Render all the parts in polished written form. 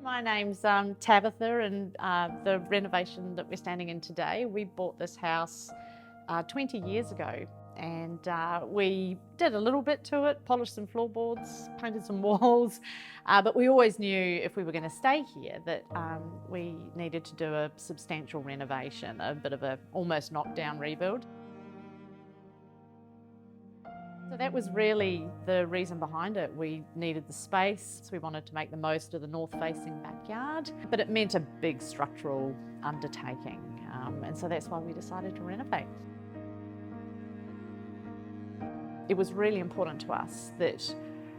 My name's Tabitha, and the renovation that we're standing in today, we bought this house 20 years ago, and we did a little bit to it, polished some floorboards, painted some walls, but we always knew if we were going to stay here that we needed to do a substantial renovation, a bit of a almost knockdown rebuild. So that was really the reason behind it. We needed the space, so we wanted to make the most of the north-facing backyard, but it meant a big structural undertaking, and so that's why we decided to renovate. It was really important to us that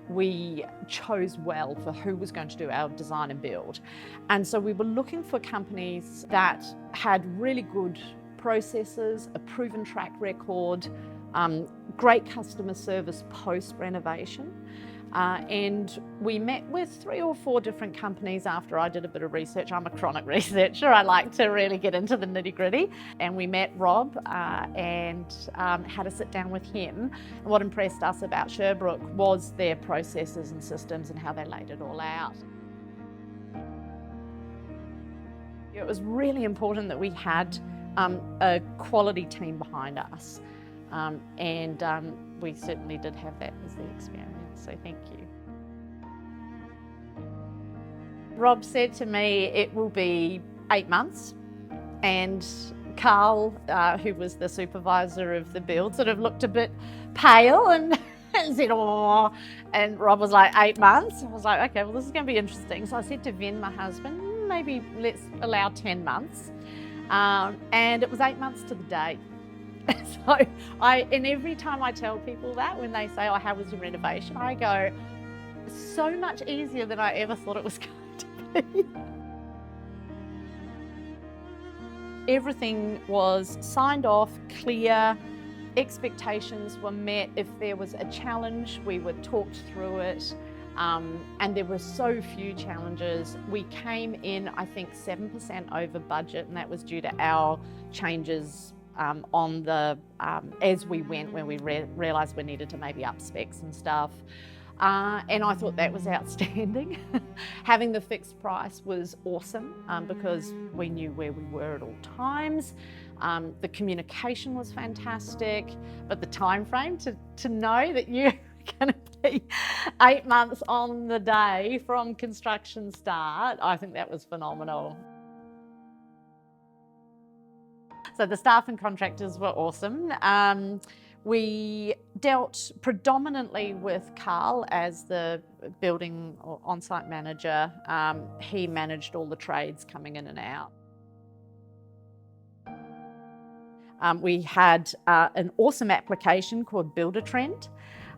we chose well for who was going to do our design and build. And so we were looking for companies that had really good processes, a proven track record, great customer service post-renovation. And we met with 3 or 4 different companies after I did a bit of research. I'm a chronic researcher. I like to really get into the nitty-gritty. And we met Rob and had a sit down with him. And what impressed us about Sherbrooke was their processes and systems and how they laid it all out. It was really important that we had a quality team behind us. And we certainly did have that as the experience, so thank you. Rob said to me it will be 8 months, and Carl, who was the supervisor of the build, sort of looked a bit pale and said, "Oh," and Rob was like, 8 months? I was like, okay, well, this is going to be interesting. So I said to Vin, my husband, maybe let's allow 10 months. And it was 8 months to the day. So and every time I tell people that, when they say, oh, how was your renovation? I go, so much easier than I ever thought it was going to be. Everything was signed off, clear, expectations were met. If there was a challenge, we were talked through it. And there were so few challenges. We came in, I think, 7% over budget, and that was due to our changes on the as we went, when we realised we needed to maybe up specs and stuff. And I thought that was outstanding. Having the fixed price was awesome because we knew where we were at all times. The communication was fantastic, but the time frame to know that you're going to be 8 months on the day from construction start, I think that was phenomenal. So the staff and contractors were awesome. We dealt predominantly with Carl as the building or on-site manager. He managed all the trades coming in and out. We had an awesome application called Buildertrend.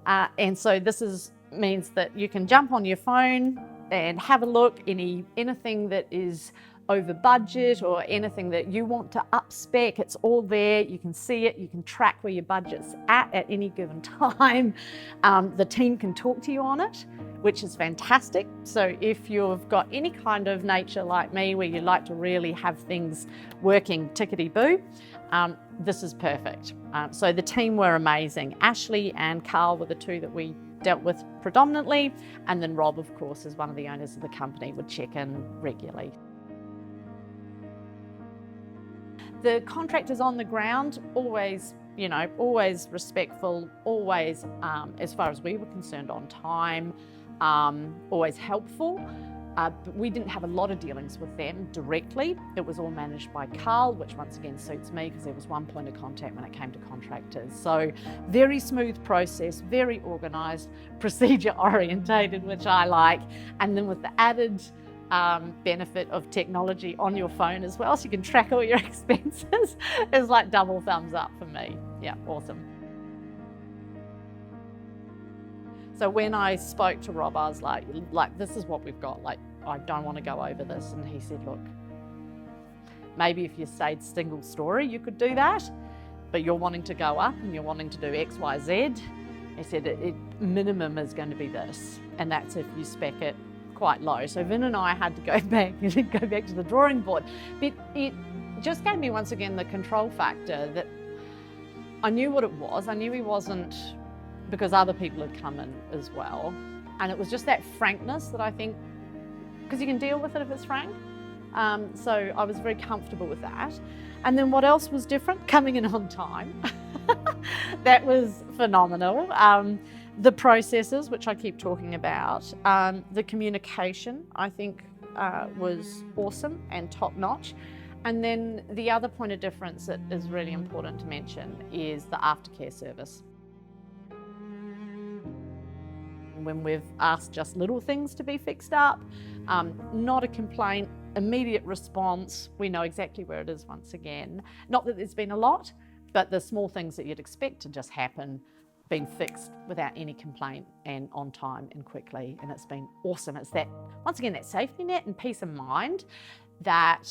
And so this means that you can jump on your phone and have a look, anything that is over budget or anything that you want to up spec, it's all there. You can see it, you can track where your budget's at any given time. The team can talk to you on it, which is fantastic. So if you've got any kind of nature like me where you like to really have things working tickety-boo, this is perfect. So the team were amazing. Ashley and Carl were the 2 that we dealt with predominantly, and then Rob, of course, as one of the owners of the company, would check in regularly. The contractors on the ground, always respectful, always, as far as we were concerned, on time, always helpful. But we didn't have a lot of dealings with them directly. It was all managed by Carl, which once again suits me because there was one point of contact when it came to contractors. So very smooth process, very organised, procedure orientated, which I like. And then with the added benefit of technology on your phone as well, so you can track all your expenses, is like double thumbs up for me. Yeah, awesome. So when I spoke to Rob, I was like, this is what we've got. Like, I don't want to go over this. And he said, look, maybe if you stayed single story, you could do that, but you're wanting to go up and you're wanting to do X, Y, Z. He said, minimum is going to be this. And that's if you spec it quite low. So Vin and I had to go back to the drawing board. But it just gave me once again the control factor that I knew what it was. I knew he wasn't, because other people had come in as well. And it was just that frankness that I think because you can deal with it if it's frank. So I was very comfortable with that. And then what else was different? Coming in on time. That was phenomenal. The processes, which I keep talking about, the communication, I think was awesome and top notch. And then the other point of difference that is really important to mention is the aftercare service. When we've asked just little things to be fixed up, not a complaint, immediate response, we know exactly where it is once again. Not that there's been a lot, but the small things that you'd expect to just happen, been fixed without any complaint and on time and quickly, and it's been awesome. It's that, once again, that safety net and peace of mind that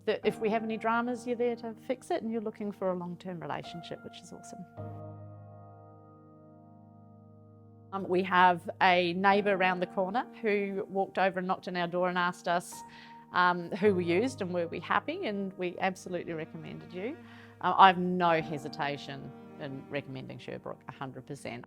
if we have any dramas, you're there to fix it and you're looking for a long-term relationship, which is awesome. We have a neighbour around the corner who walked over and knocked on our door and asked us who we used and were we happy, and we absolutely recommended you. I have no hesitation in recommending Sherbrooke, 100%.